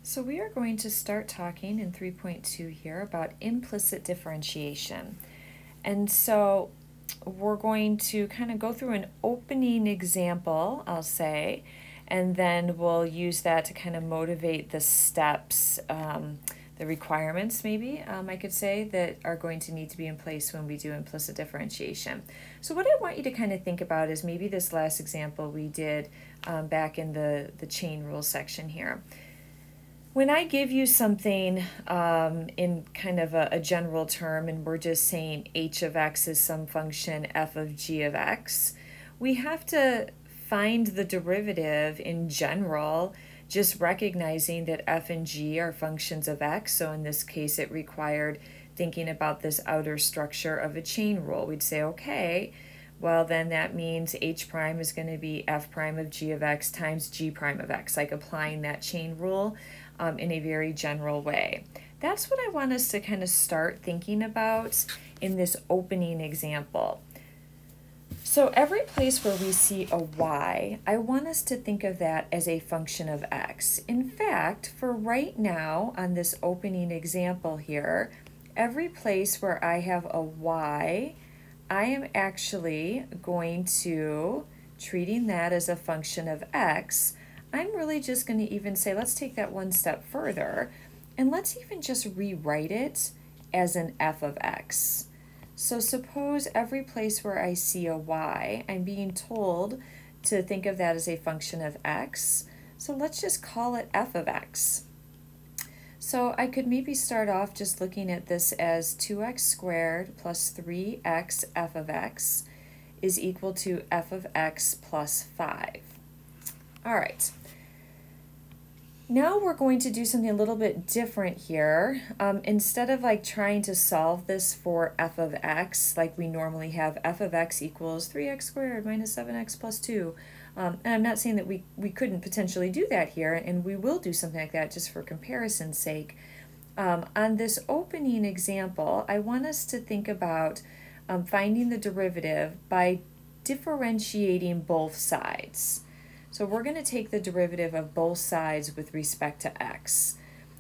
So we are going to start talking in 3.2 here about implicit differentiation. And so we're going to kind of go through an opening example, I'll say, and then we'll use that to kind of motivate the steps, the requirements maybe, I could say, that are going to need to be in place when we do implicit differentiation. So what I want you to kind of think about is maybe this last example we did back in the chain rule section here. When I give you something in kind of a general term, and we're just saying h of x is some function f of g of x, we have to find the derivative in general, just recognizing that f and g are functions of x. So in this case, it required thinking about this outer structure of a chain rule. We'd say, okay, well then that means h prime is going to be f prime of g of x times g prime of x, like applying that chain rule in a very general way. That's what I want us to kind of start thinking about in this opening example. So every place where we see a y, I want us to think of that as a function of x. In fact, for right now on this opening example here, every place where I have a y, I am actually going to, treating that as a function of x, I'm really just going to even say, let's take that one step further, and let's even just rewrite it as an f of x. So suppose every place where I see a y, I'm being told to think of that as a function of x. So let's just call it f of x. So I could maybe start off just looking at this as 2x squared plus 3x f of x is equal to f of x plus 5. All right. Now we're going to do something a little bit different here. Instead of like trying to solve this for f of x, like we normally have f of x equals 3x squared minus 7x plus 2. And I'm not saying that we couldn't potentially do that here, and we will do something like that just for comparison's sake. On this opening example, I want us to think about finding the derivative by differentiating both sides. So we're going to take the derivative of both sides with respect to x.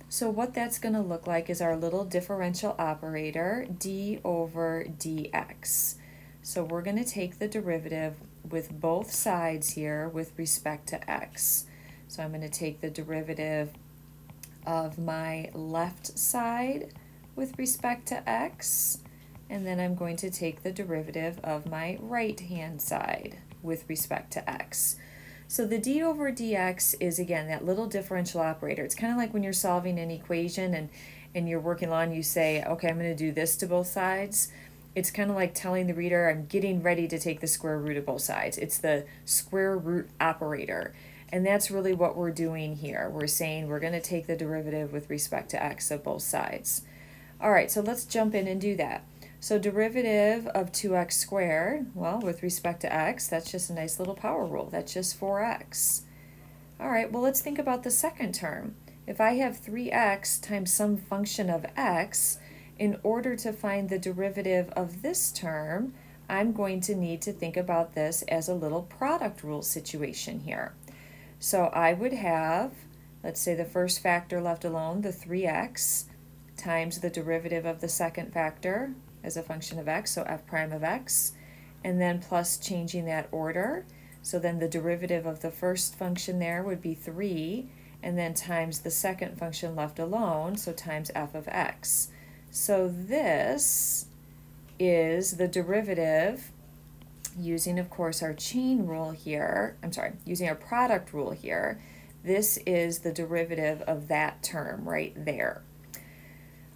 So what that's going to look like is our little differential operator, d over dx. So we're going to take the derivative with both sides here with respect to x. So I'm going to take the derivative of my left side with respect to x, and then I'm going to take the derivative of my right-hand side with respect to x. So the d over dx is, again, that little differential operator. It's kind of like when you're solving an equation and you're working along, you say, okay, I'm going to do this to both sides. It's kind of like telling the reader, I'm getting ready to take the square root of both sides. It's the square root operator. And that's really what we're doing here. We're saying we're going to take the derivative with respect to x of both sides. All right, so let's jump in and do that. So derivative of 2x squared, well, with respect to x, that's just a nice little power rule. That's just 4x. All right, well, let's think about the second term. If I have 3x times some function of x, in order to find the derivative of this term, I'm going to need to think about this as a little product rule situation here. So I would have, let's say the first factor left alone, the 3x, times the derivative of the second factor as a function of x, so f prime of x, and then plus changing that order. So then the derivative of the first function there would be 3, and then times the second function left alone, so times f of x. So this is the derivative using, of course, our chain rule here. Using our product rule here. This is the derivative of that term right there.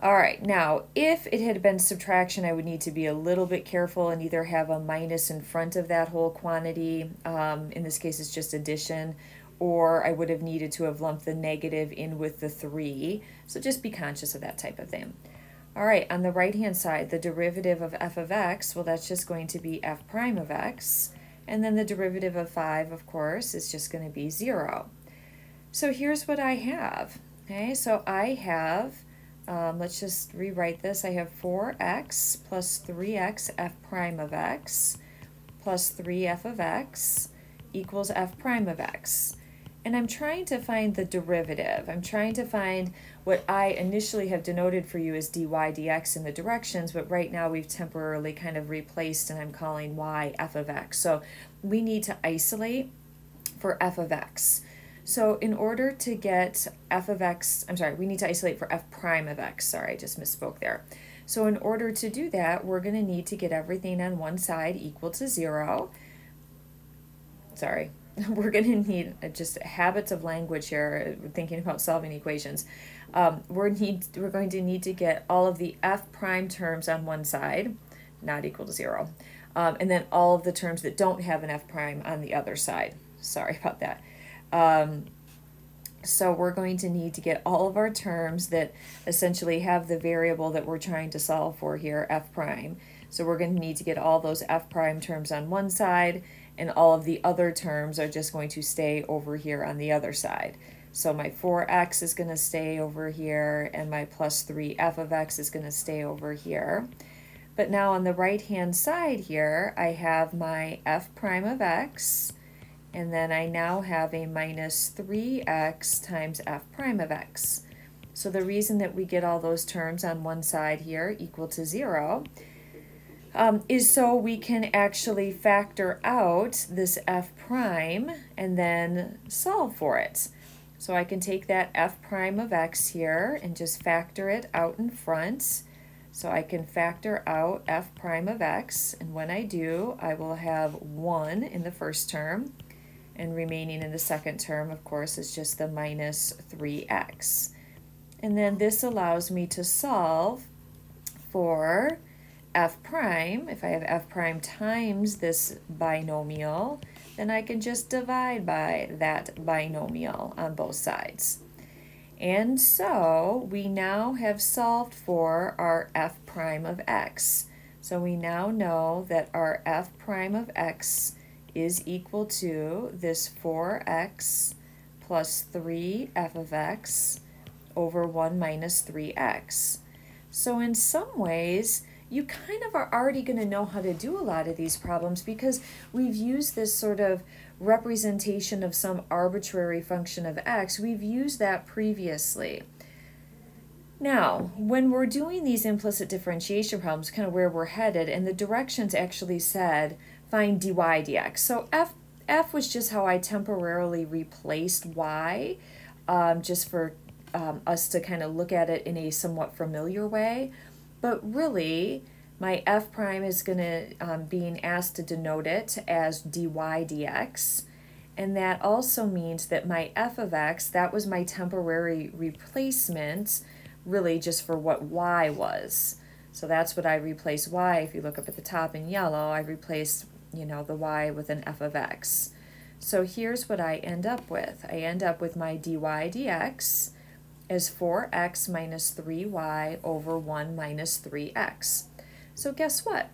All right, now, if it had been subtraction, I would need to be a little bit careful and either have a minus in front of that whole quantity, in this case it's just addition, or I would have needed to have lumped the negative in with the 3, so just be conscious of that type of thing. All right, on the right-hand side, the derivative of f of x, well, that's just going to be f prime of x, and then the derivative of 5, of course, is just going to be 0. So here's what I have, okay? So I have, let's just rewrite this. I have 4x plus 3x f prime of x plus 3f of x equals f prime of x. and I'm trying to find the derivative. I'm trying to find what I initially have denoted for you as dy dx in the directions, but right now we've temporarily kind of replaced, and I'm calling y f of x. So we need to isolate for f of x. So in order to get f of x, I'm sorry, we need to isolate for f prime of x. Sorry, I just misspoke there. So in order to do that, we're going to need to get everything on one side equal to 0. Sorry, we're going to need just habits of language here, thinking about solving equations. We're going to need to get all of the f prime terms on one side, not equal to 0, and then all of the terms that don't have an f prime on the other side. Sorry about that. So we're going to need to get all of our terms that essentially have the variable that we're trying to solve for here, f prime. So we're going to need to get all those f prime terms on one side, and all of the other terms are just going to stay over here on the other side. So my 4x is going to stay over here, and my plus 3f of x is going to stay over here. But now on the right-hand side here, I have my f prime of x, and then I now have a minus 3x times f prime of x. So the reason that we get all those terms on one side here equal to 0 is so we can actually factor out this f prime and then solve for it. So I can take that f prime of x here and just factor it out in front. So I can factor out f prime of x, and when I do, I will have 1 in the first term, and remaining in the second term, of course, is just the minus 3x. And then this allows me to solve for f prime. If I have f prime times this binomial, then I can just divide by that binomial on both sides. And so we now have solved for our f prime of x. So we now know that our f prime of x is equal to this 4x plus 3f of x over 1 minus 3x. So in some ways, you kind of are already going to know how to do a lot of these problems because we've used this sort of representation of some arbitrary function of x. We've used that previously. Now, when we're doing these implicit differentiation problems, kind of where we're headed, and the directions actually said find dy dx. So f was just how I temporarily replaced y, just for us to kind of look at it in a somewhat familiar way. But really, my f prime is going to being asked to denote it as dy dx. And that also means that my f of x, that was my temporary replacement, really just for what y was. So that's what I replaced y. If you look up at the top in yellow, I replaced, you know, the y with an f of x. So here's what I end up with. I end up with my dy dx as 4x minus 3y over 1 minus 3x. So guess what?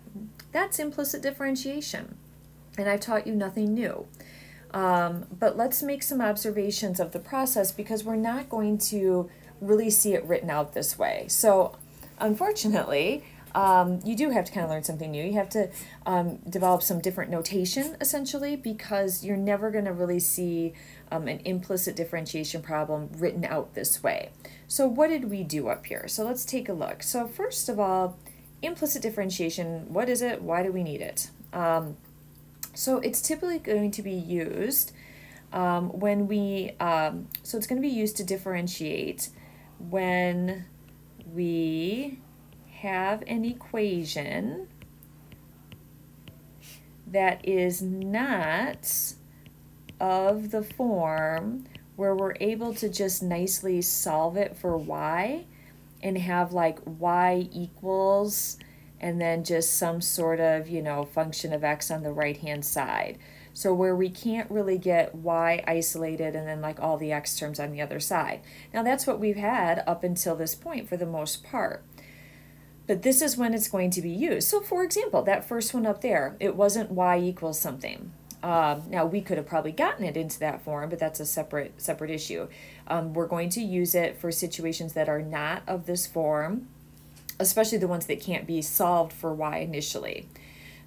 That's implicit differentiation. And I've taught you nothing new. But let's make some observations of the process because we're not going to really see it written out this way. So unfortunately, you do have to kind of learn something new. You have to develop some different notation, essentially, because you're never going to really see an implicit differentiation problem written out this way. So what did we do up here? So let's take a look. So first of all, implicit differentiation, what is it? Why do we need it? So it's typically going to be used when we, so it's going to be used to differentiate when we have an equation that is not of the form where we're able to just nicely solve it for y and have like y equals and then just some sort of, you know, function of x on the right-hand side. So where we can't really get y isolated and then like all the x terms on the other side. Now that's what we've had up until this point for the most part. But this is when it's going to be used. So for example, that first one up there, it wasn't y equals something. Now we could have probably gotten it into that form, but that's a separate issue. We're going to use it for situations that are not of this form, especially the ones that can't be solved for y initially.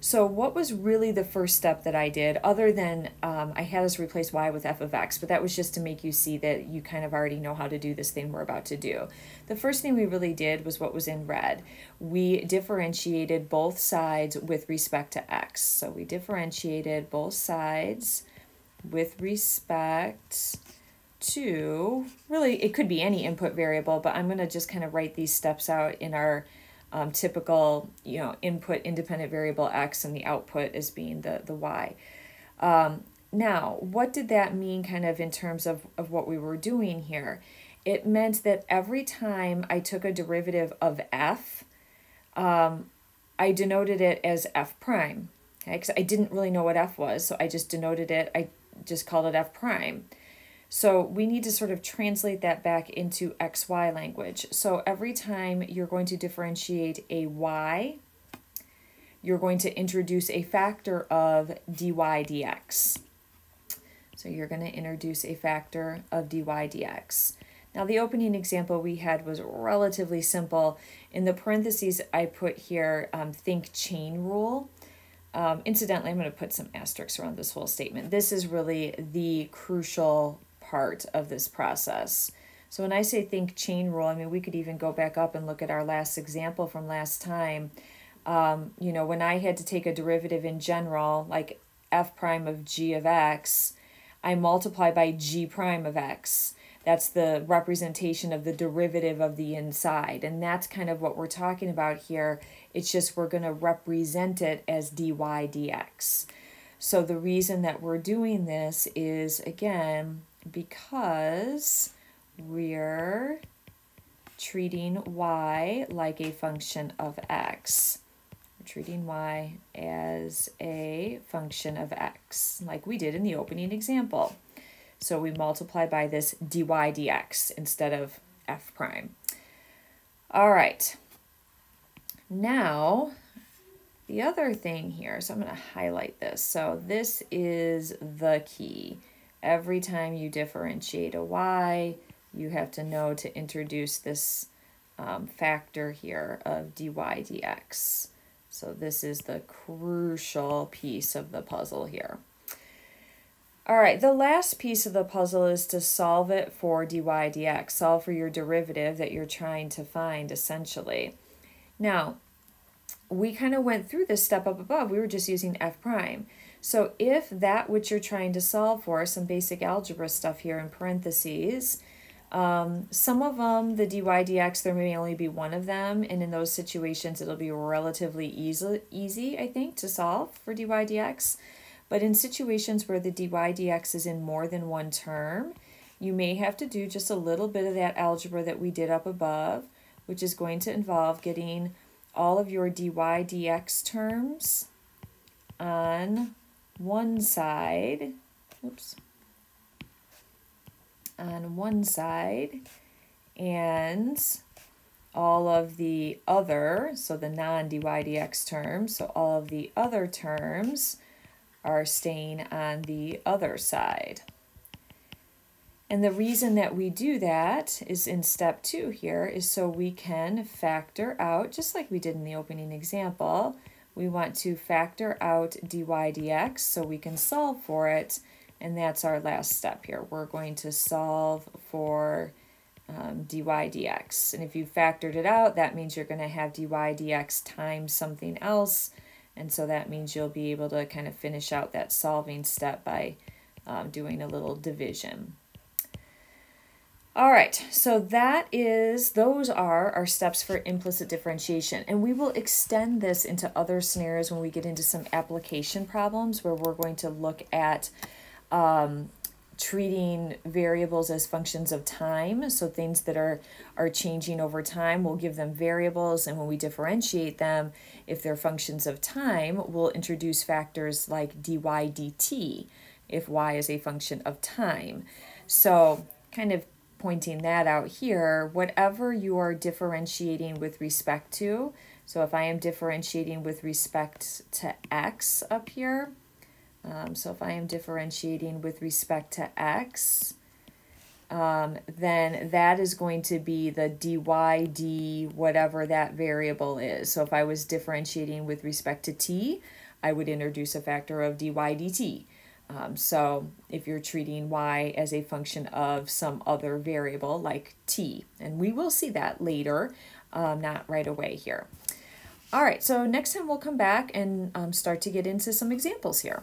So what was really the first step that I did, other than I had us replace y with f of x, but that was just to make you see that you kind of already know how to do this thing we're about to do. The first thing we really did was what was in red. We differentiated both sides with respect to x. So we differentiated both sides with respect to, really, it could be any input variable, but I'm going to just kind of write these steps out in our typical, input independent variable x and the output as being the y. Now, what did that mean kind of in terms of what we were doing here? It meant that every time I took a derivative of f, I denoted it as f prime, okay? Because I didn't really know what f was, so I just denoted it, I just called it f prime. So we need to sort of translate that back into XY language. So every time you're going to differentiate a y, you're going to introduce a factor of dy dx. So you're going to introduce a factor of dy dx. Now the opening example we had was relatively simple. In the parentheses I put here, think chain rule. Incidentally, I'm going to put some asterisks around this whole statement. This is really the crucial part of this process. So when I say think chain rule, I mean, we could even go back up and look at our last example from last time. When I had to take a derivative in general, like f prime of g of x, I multiply by g prime of x. That's the representation of the derivative of the inside. And that's kind of what we're talking about here. It's just we're going to represent it as dy dx. So the reason that we're doing this is, again, because we're treating y like a function of x. We're treating y as a function of x, like we did in the opening example. So we multiply by this dy dx instead of f prime. All right. Now, the other thing here, so I'm going to highlight this. So this is the key. Every time you differentiate a y, you have to know to introduce this factor here of dy dx. So this is the crucial piece of the puzzle here. All right, the last piece of the puzzle is to solve it for dy dx, solve for your derivative that you're trying to find, essentially. Now, we kind of went through this step up above. We were just using f prime. So if that which you're trying to solve for, some basic algebra stuff here in parentheses, some of them, the dy dx, there may only be one of them, and in those situations it'll be relatively easy, I think, to solve for dy dx. But in situations where the dy dx is in more than one term, you may have to do just a little bit of that algebra that we did up above, which is going to involve getting all of your dy dx terms on one side, and all of the other, so the non-dy dx terms, so all of the other terms are staying on the other side. And the reason that we do that is in step 2 here is so we can factor out, just like we did in the opening example, we want to factor out dy dx so we can solve for it, and that's our last step here. We're going to solve for dy dx. And if you factored it out, that means you're going to have dy dx times something else, and so that means you'll be able to kind of finish out that solving step by doing a little division. All right, so those are our steps for implicit differentiation, and we will extend this into other scenarios when we get into some application problems where we're going to look at treating variables as functions of time, so things that are changing over time, we'll give them variables, and when we differentiate them, if they're functions of time, we'll introduce factors like dy dt if y is a function of time. So kind of pointing that out here, whatever you are differentiating with respect to, so if I am differentiating with respect to x up here, so if I am differentiating with respect to x, then that is going to be the dy d whatever that variable is. So if I was differentiating with respect to t, I would introduce a factor of dy dt. So if you're treating y as a function of some other variable like t, and we will see that later, not right away here. All right, so next time we'll come back and start to get into some examples here.